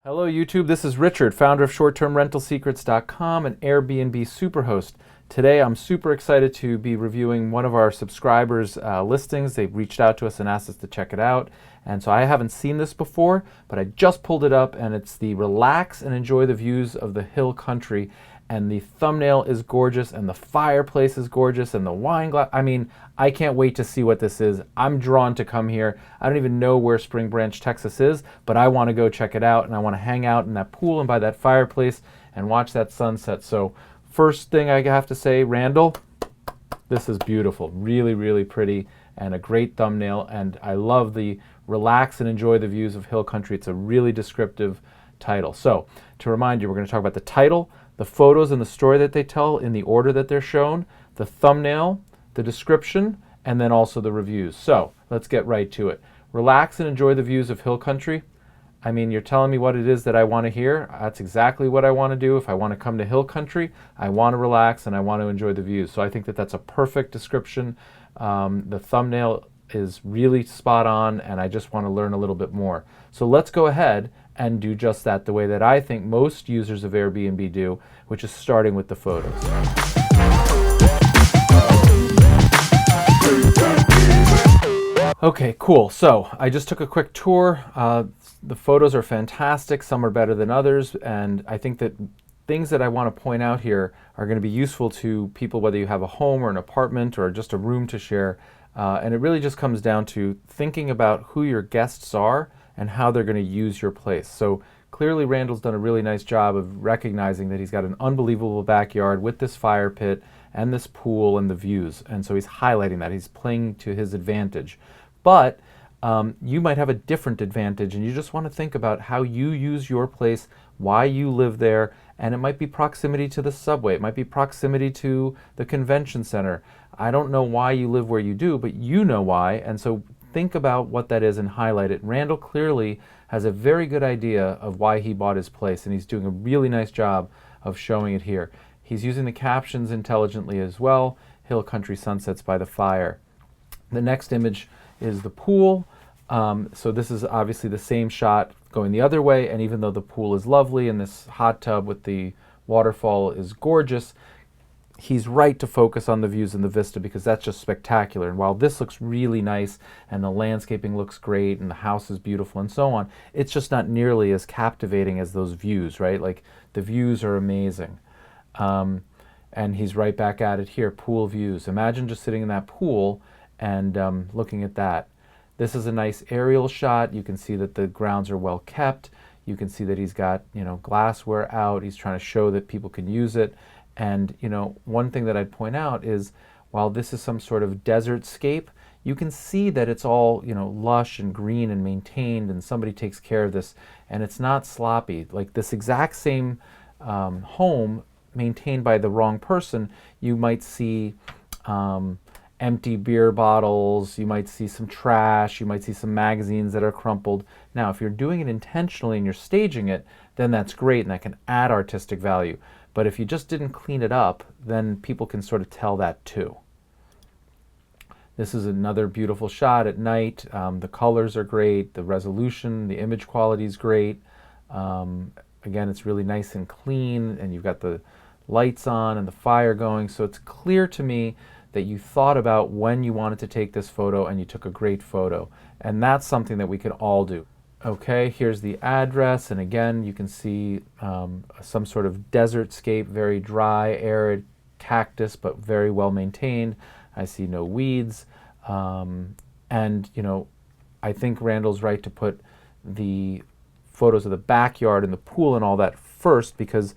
Hello YouTube, this is Richard, founder of ShortTermRentalSecrets.com and Airbnb Superhost. Today I'm super excited to be reviewing one of our subscribers' listings. They've reached out to us and asked us to check it out. And so I haven't seen this before, but I just pulled it up and it's the Relax and Enjoy the Views of the Hill Country. And the thumbnail is gorgeous and the fireplace is gorgeous and the wine glass. I mean, I can't wait to see what this is. I'm drawn to come here. I don't even know where Spring Branch, Texas is, but I want to go check it out and I want to hang out in that pool and by that fireplace and watch that sunset. So first thing I have to say, Randall, this is beautiful. Really, really pretty and a great thumbnail. And I love the Relax and Enjoy the Views of Hill Country. It's a really descriptive title. So to remind you, we're going to talk about the title, the photos and the story that they tell in the order that they're shown, the thumbnail, the description, and then also the reviews. So let's get right to it. Relax and enjoy the views of Hill Country. I mean, you're telling me what it is that I want to hear. That's exactly what I want to do. If I want to come to Hill Country, I want to relax and I want to enjoy the views. So I think that that's a perfect description. The thumbnail is really spot on and I just want to learn a little bit more. So let's go ahead and do just that the way that I think most users of Airbnb do, which is starting with the photos. Okay, cool. So I just took a quick tour. The photos are fantastic. Some are better than others. And I think that things that I want to point out here are going to be useful to people, whether you have a home or an apartment or just a room to share. And it really just comes down to thinking about who your guests are and how they're going to use your place. So clearly Randall's done a really nice job of recognizing that he's got an unbelievable backyard with this fire pit and this pool and the views. And so he's highlighting that. He's playing to his advantage. But you might have a different advantage and you just want to think about how you use your place, why you live there, and it might be proximity to the subway. It might be proximity to the convention center. I don't know why you live where you do, but you know why. And so think about what that is and highlight it. Randall clearly has a very good idea of why he bought his place, and he's doing a really nice job of showing it here. He's using the captions intelligently as well. Hill Country Sunsets by the Fire. The next image is the pool. So this is obviously the same shot going the other way, and even though the pool is lovely and this hot tub with the waterfall is gorgeous, he's right to focus on the views and the vista because that's just spectacular. And while this looks really nice and the landscaping looks great and the house is beautiful and so on, it's just not nearly as captivating as those views, right? Like the views are amazing. And he's right back at it here, pool views. Imagine just sitting in that pool and looking at that. This is a nice aerial shot. You can see that the grounds are well kept. You can see that he's got, glassware out. He's trying to show that people can use it. And, one thing that I'd point out is while this is some sort of desert scape, you can see that it's all, lush and green and maintained and somebody takes care of this and it's not sloppy. Like this exact same home maintained by the wrong person, you might see empty beer bottles, you might see some trash, you might see some magazines that are crumpled. Now, if you're doing it intentionally and you're staging it, then that's great and that can add artistic value. But if you just didn't clean it up, then people can sort of tell that too. This is another beautiful shot at night. The colors are great, the resolution, the image quality is great. Again, it's really nice and clean, and you've got the lights on and the fire going, so it's clear to me that you thought about when you wanted to take this photo and you took a great photo. And that's something that we can all do. Okay, here's the address, and again you can see some sort of desert scape, very dry, arid cactus, but very well maintained. I see no weeds, and I think Randall's right to put the photos of the backyard and the pool and all that first, because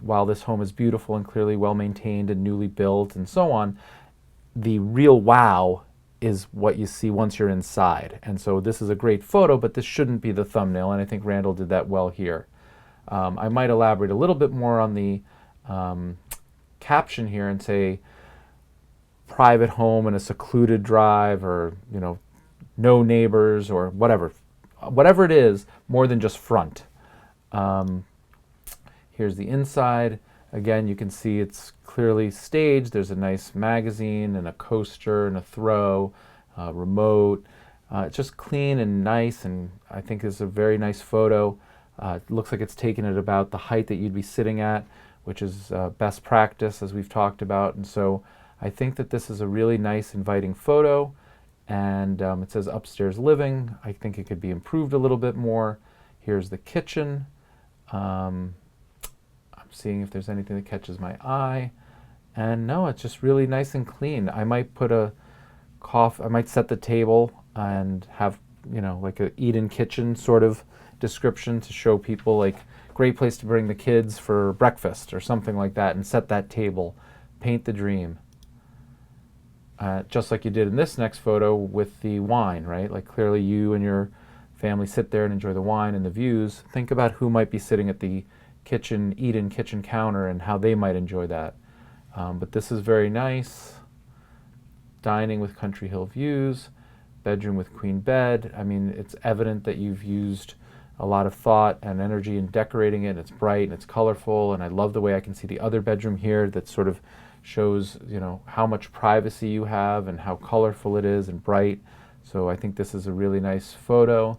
while this home is beautiful and clearly well maintained and newly built and so on, the real wow is what you see once you're inside. And so this is a great photo, but this shouldn't be the thumbnail, and I think Randall did that well here. I might elaborate a little bit more on the caption here and say private home in a secluded drive, or no neighbors, or whatever it is, more than just front. Here's the inside. Again, you can see it's clearly staged. There's a nice magazine and a coaster and a throw, remote. It's just clean and nice, and I think it's a very nice photo. It looks like it's taken at about the height that you'd be sitting at, which is best practice, as we've talked about. And so I think that this is a really nice, inviting photo. And it says upstairs living. I think it could be improved a little bit more. Here's the kitchen. I'm seeing if there's anything that catches my eye. And no, it's just really nice and clean. I might put I might set the table and have, you know, like a eat-in kitchen sort of description to show people, like, great place to bring the kids for breakfast or something like that, and set that table. Paint the dream. Just like you did in this next photo with the wine, right? Like, clearly you and your family sit there and enjoy the wine and the views. Think about who might be sitting at the kitchen, eat-in kitchen counter, and how they might enjoy that. But this is very nice. Dining with country hill views, bedroom with queen bed. I mean, it's evident that you've used a lot of thought and energy in decorating it. It's bright and it's colorful, and I love the way I can see the other bedroom here that sort of shows, you know, how much privacy you have and how colorful it is and bright. So I think this is a really nice photo.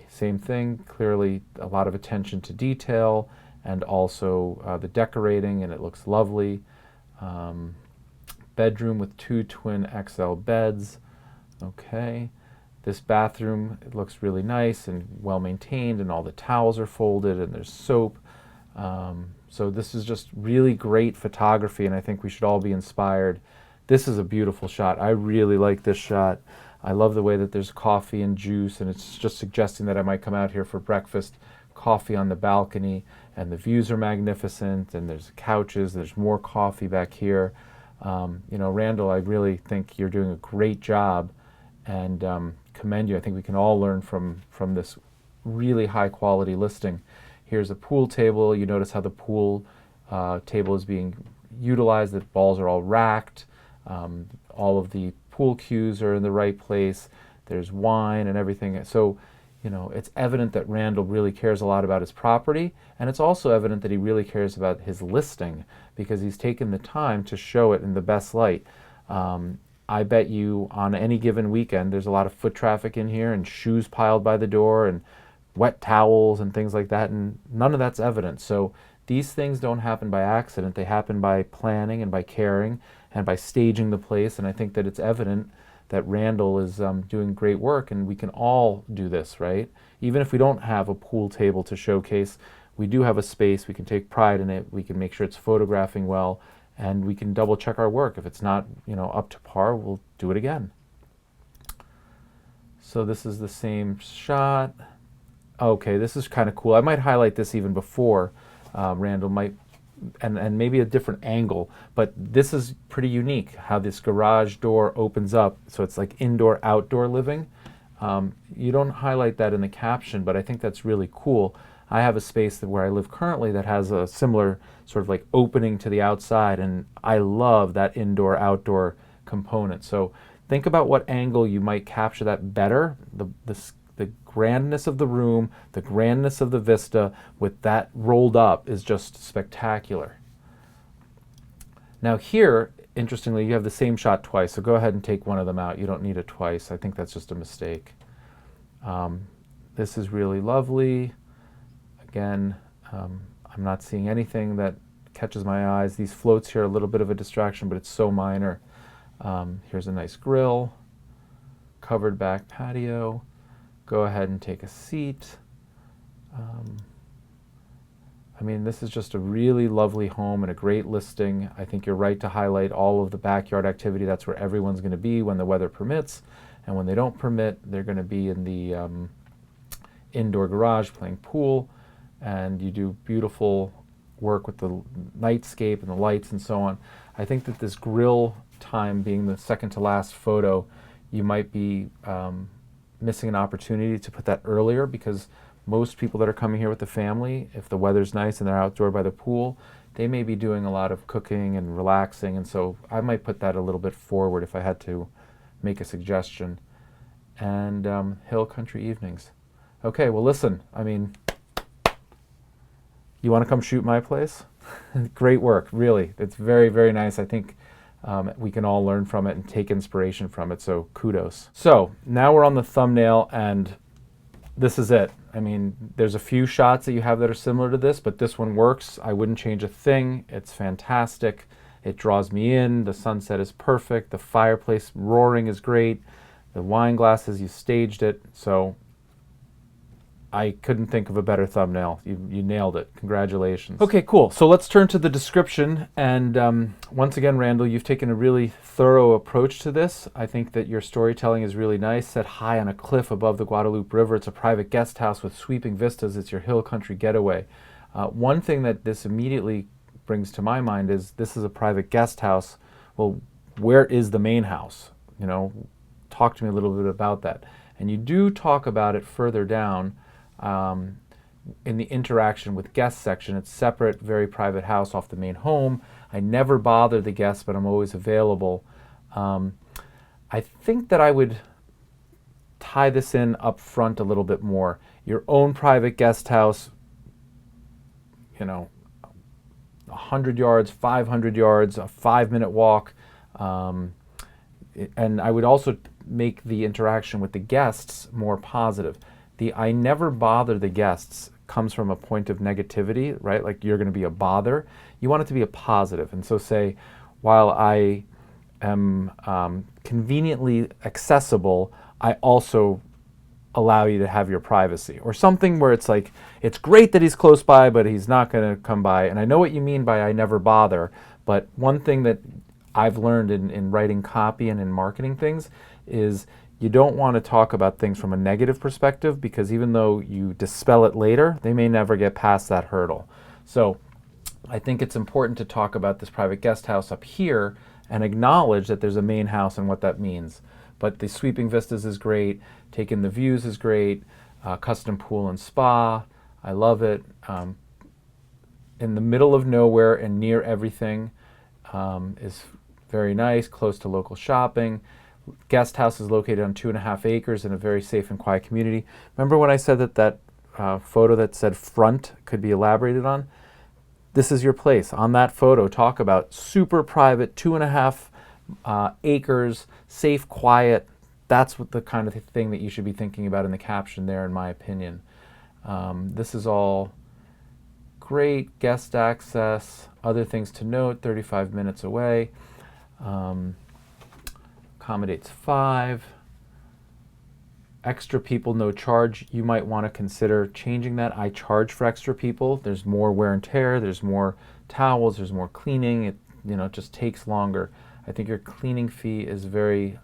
Same thing, clearly a lot of attention to detail, and also the decorating, and it looks lovely. Bedroom with 2 twin XL beds. Okay. This bathroom, it looks really nice and well maintained, and all the towels are folded, and there's soap. So this is just really great photography, and I think we should all be inspired. This is a beautiful shot. I really like this shot. I love the way that there's coffee and juice, and it's just suggesting that I might come out here for breakfast. Coffee on the balcony, and the views are magnificent, and there's couches, there's more coffee back here. You know, Randall, I really think you're doing a great job, and commend you. I think we can all learn from this really high quality listing. Here's a pool table. You notice how the pool table is being utilized. The balls are all racked. All of the pool cues are in the right place. There's wine and everything. So, you know, it's evident that Randall really cares a lot about his property, and it's also evident that he really cares about his listing, because he's taken the time to show it in the best light. I bet you on any given weekend there's a lot of foot traffic in here, and shoes piled by the door, and wet towels and things like that, and none of that's evident. So these things don't happen by accident. They happen by planning and by caring and by staging the place, and I think that it's evident that Randall is doing great work, and we can all do this, right? Even if we don't have a pool table to showcase, we do have a space, we can take pride in it, we can make sure it's photographing well, and we can double check our work. If it's not, you know, up to par, we'll do it again. So this is the same shot. Okay, this is kind of cool. I might highlight this even before Randall might, and maybe a different angle, but this is pretty unique, how this garage door opens up, so it's like indoor outdoor living. You don't highlight that in the caption, but I think that's really cool. I have a space where I live currently that has a similar sort of like opening to the outside, and I love that indoor outdoor component. So think about what angle you might capture that better. The grandness of the room, the grandness of the vista with that rolled up is just spectacular. Now here, interestingly, you have the same shot twice, so go ahead and take one of them out. You don't need it twice. I think that's just a mistake. This is really lovely. Again, I'm not seeing anything that catches my eyes. These floats here are a little bit of a distraction, but it's so minor. Here's a nice grill, covered back patio. Go ahead and take a seat. I mean, this is just a really lovely home and a great listing. I think you're right to highlight all of the backyard activity. That's where everyone's going to be when the weather permits. And when they don't permit, they're going to be in the indoor garage playing pool. And you do beautiful work with the nightscape and the lights and so on. I think that this grill time being the second to last photo, you might be missing an opportunity to put that earlier, because most people that are coming here with the family, if the weather's nice and they're outdoor by the pool, they may be doing a lot of cooking and relaxing, and so I might put that a little bit forward if I had to make a suggestion. And Hill Country Evenings. Okay, well listen, I mean, you want to come shoot my place? Great work, really. It's very, very nice. I think we can all learn from it and take inspiration from it, so kudos. So now we're on the thumbnail, and this is it. I mean, there's a few shots that you have that are similar to this, but this one works. I wouldn't change a thing. It's fantastic. It draws me in. The sunset is perfect. The fireplace roaring is great. The wine glasses, you staged it. So I couldn't think of a better thumbnail. You nailed it. Congratulations. Okay, cool. So let's turn to the description. And once again, Randall, you've taken a really thorough approach to this. I think that your storytelling is really nice. Set high on a cliff above the Guadalupe River. It's a private guest house with sweeping vistas. It's your hill country getaway. One thing that this immediately brings to my mind is this is a private guest house. Well, where is the main house? You know, talk to me a little bit about that. And you do talk about it further down. In the interaction with guests section. It's separate, very private house off the main home. I never bother the guests, but I'm always available. I think that I would tie this in up front a little bit more. Your own private guest house, you know, 100 yards, 500 yards, a 5-minute walk. And I would also make the interaction with the guests more positive. The I never bother the guests comes from a point of negativity, right? Like you're going to be a bother. You want it to be a positive. And so say, while I am conveniently accessible, I also allow you to have your privacy. Or something where it's like, it's great that he's close by, but he's not going to come by. And I know what you mean by I never bother, but one thing that I've learned in writing copy and in marketing things is you don't want to talk about things from a negative perspective, because even though you dispel it later, they may never get past that hurdle. So I think it's important to talk about this private guest house up here and acknowledge that there's a main house and what that means. But the sweeping vistas is great, taking the views is great, custom pool and spa, I love it. In the middle of nowhere and near everything is very nice, close to local shopping. Guest house is located on 2.5 acres in a very safe and quiet community. Remember when I said that photo that said front could be elaborated on? This is your place. On that photo, talk about super private, 2.5 acres, safe, quiet. That's what the kind of thing that you should be thinking about in the caption there, in my opinion. This is all great. Guest access, other things to note, 35 minutes away. Accommodates 5. Extra people, no charge. You might want to consider changing that. I charge for extra people. There's more wear and tear. There's more towels. There's more cleaning. It just takes longer. I think your cleaning fee is very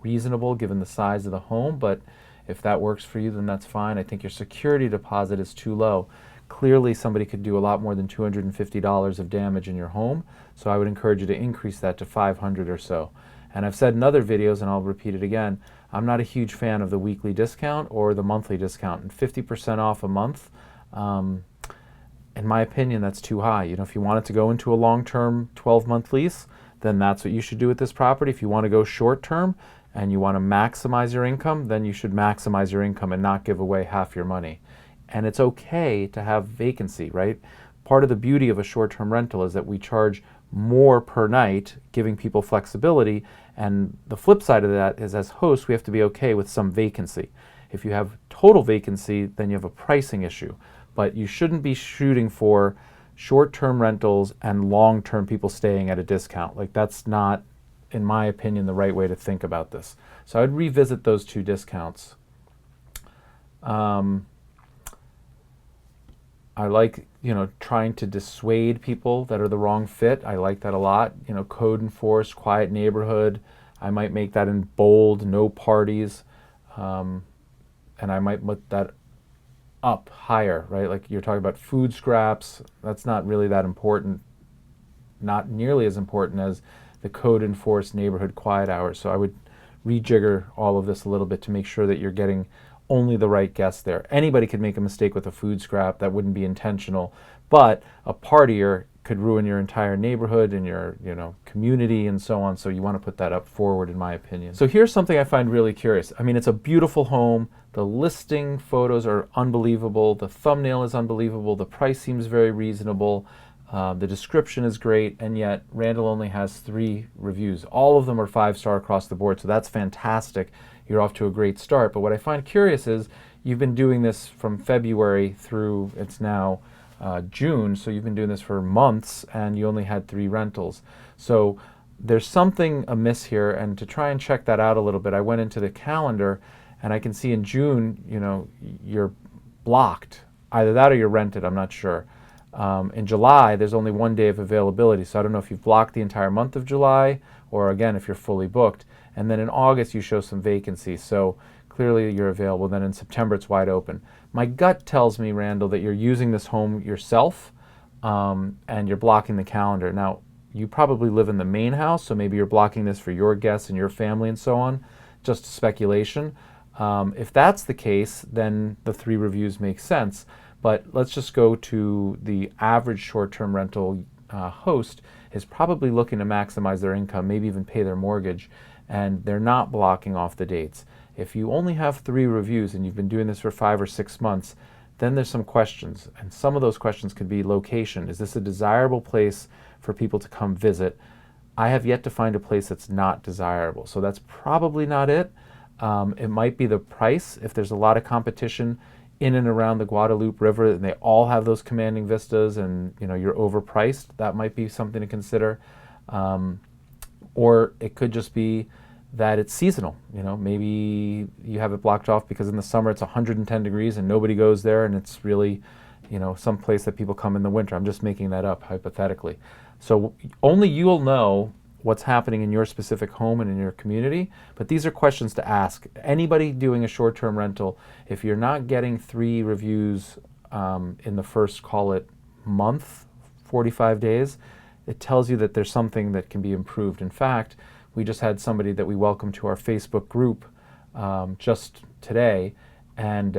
reasonable given the size of the home, but if that works for you, then that's fine. I think your security deposit is too low. Clearly, somebody could do a lot more than $250 of damage in your home, so I would encourage you to increase that to $500 or so. And I've said in other videos, and I'll repeat it again, I'm not a huge fan of the weekly discount or the monthly discount. And 50% off a month, in my opinion, that's too high. If you want it to go into a long-term 12-month lease, then that's what you should do with this property. If you want to go short-term and you want to maximize your income, then you should maximize your income and not give away half your money. And it's okay to have vacancy, right? Part of the beauty of a short-term rental is that we charge more per night, giving people flexibility. And the flip side of that is, as hosts, we have to be okay with some vacancy. If you have total vacancy, then you have a pricing issue. But you shouldn't be shooting for short-term rentals and long-term people staying at a discount. Like, that's not, in my opinion, the right way to think about this. So I'd revisit those two discounts. I like, trying to dissuade people that are the wrong fit. I like that a lot. Code enforced, quiet neighborhood. I might make that in bold, no parties. And I might put that up higher, right? Like you're talking about food scraps. That's not really that important. Not nearly as important as the code enforced neighborhood quiet hours. So I would rejigger all of this a little bit to make sure that you're getting only the right guests there. Anybody could make a mistake with a food scrap. That wouldn't be intentional, but a partier could ruin your entire neighborhood and your community and so on. So you want to put that up forward, in my opinion. So here's something I find really curious. I mean, it's a beautiful home. The listing photos are unbelievable. The thumbnail is unbelievable. The price seems very reasonable. The description is great, and yet Randall only has 3 reviews. All of them are 5-star across the board, so that's fantastic. You're off to a great start. But what I find curious is you've been doing this from February through, it's now June, so you've been doing this for months and you only had 3 rentals. So there's something amiss here, and to try and check that out a little bit, I went into the calendar and I can see in June, you know, you're blocked. Either that or you're rented, I'm not sure. In July, there's only 1 day of availability, so I don't know if you've blocked the entire month of July or, again, if you're fully booked. And then in August, you show some vacancies, so clearly you're available. Then in September, it's wide open. My gut tells me, Randall, that you're using this home yourself and you're blocking the calendar. Now, you probably live in the main house, so maybe you're blocking this for your guests and your family and so on, just speculation. If that's the case, then the 3 reviews make sense. But let's just go to the average short-term rental host is probably looking to maximize their income, maybe even pay their mortgage, and they're not blocking off the dates. If you only have 3 reviews and you've been doing this for 5 or 6 months, then there's some questions. And some of those questions could be location. Is this a desirable place for people to come visit? I have yet to find a place that's not desirable. So that's probably not it. It might be the price. If there's a lot of competition in and around the Guadalupe River and they all have those commanding vistas and you know you're overpriced, that might be something to consider. Or it could just be that it's seasonal. You know, maybe you have it blocked off because in the summer it's 110 degrees and nobody goes there, and it's really, you know, some place that people come in the winter. I'm just making that up hypothetically. So only you'll know what's happening in your specific home and in your community, but these are questions to ask. Anybody doing a short-term rental, if you're not getting 3 reviews in the first, call it, month, 45 days, it tells you that there's something that can be improved. In fact, we just had somebody that we welcomed to our Facebook group just today, and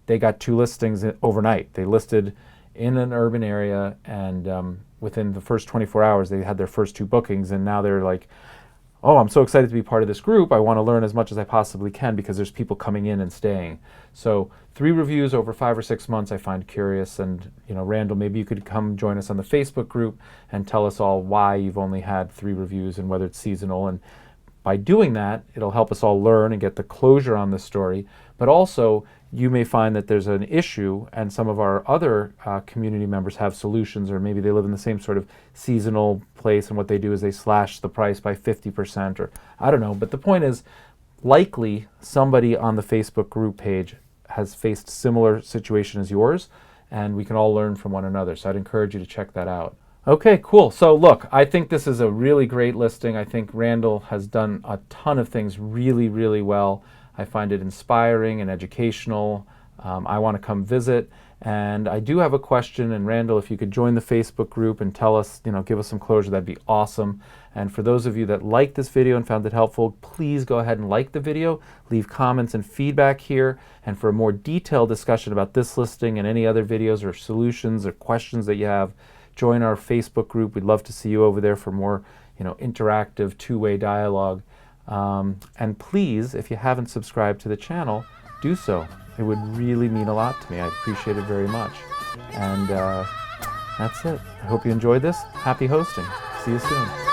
they got 2 listings overnight. They listed in an urban area, and within the first 24 hours, they had their first 2 bookings, and now they're like, oh, I'm so excited to be part of this group. I want to learn as much as I possibly can because there's people coming in and staying. So 3 reviews over 5 or 6 months I find curious, and you know, Randall, maybe you could come join us on the Facebook group and tell us all why you've only had 3 reviews and whether it's seasonal. And by doing that, it'll help us all learn and get the closure on this story. But also, you may find that there's an issue and some of our other community members have solutions, or maybe they live in the same sort of seasonal place and what they do is they slash the price by 50%, or I don't know. But the point is, likely somebody on the Facebook group page has faced similar situation as yours, and we can all learn from one another. So I'd encourage you to check that out. Okay, cool. So look, I think this is a really great listing. I think Randall has done a ton of things really, really well. I find it inspiring and educational. I want to come visit. And I do have a question, and Randall, if you could join the Facebook group and tell us, you know, give us some closure, that'd be awesome. And for those of you that liked this video and found it helpful, please go ahead and like the video, leave comments and feedback here. And for a more detailed discussion about this listing and any other videos or solutions or questions that you have, join our Facebook group. We'd love to see you over there for more, you know, interactive, 2-way dialogue. And please, if you haven't subscribed to the channel, do so. It would really mean a lot to me. I'd appreciate it very much. And that's it. I hope you enjoyed this. Happy hosting. See you soon.